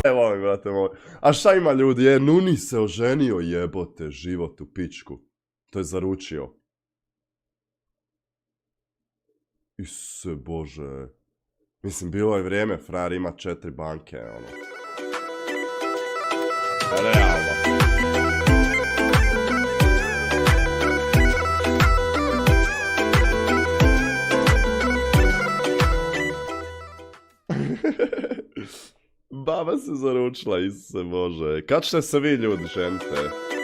Evo mi, brate moj. A šta ima ljudi? Nuni se oženio, jebote, život u pičku. To je zaručio. Isuse Bože. Mislim, bilo je vrijeme, frajer ima 4 banke, ono. Realno. Baba se zaručila, Isuse Bože. Kad ćete se vi ljudi ženite?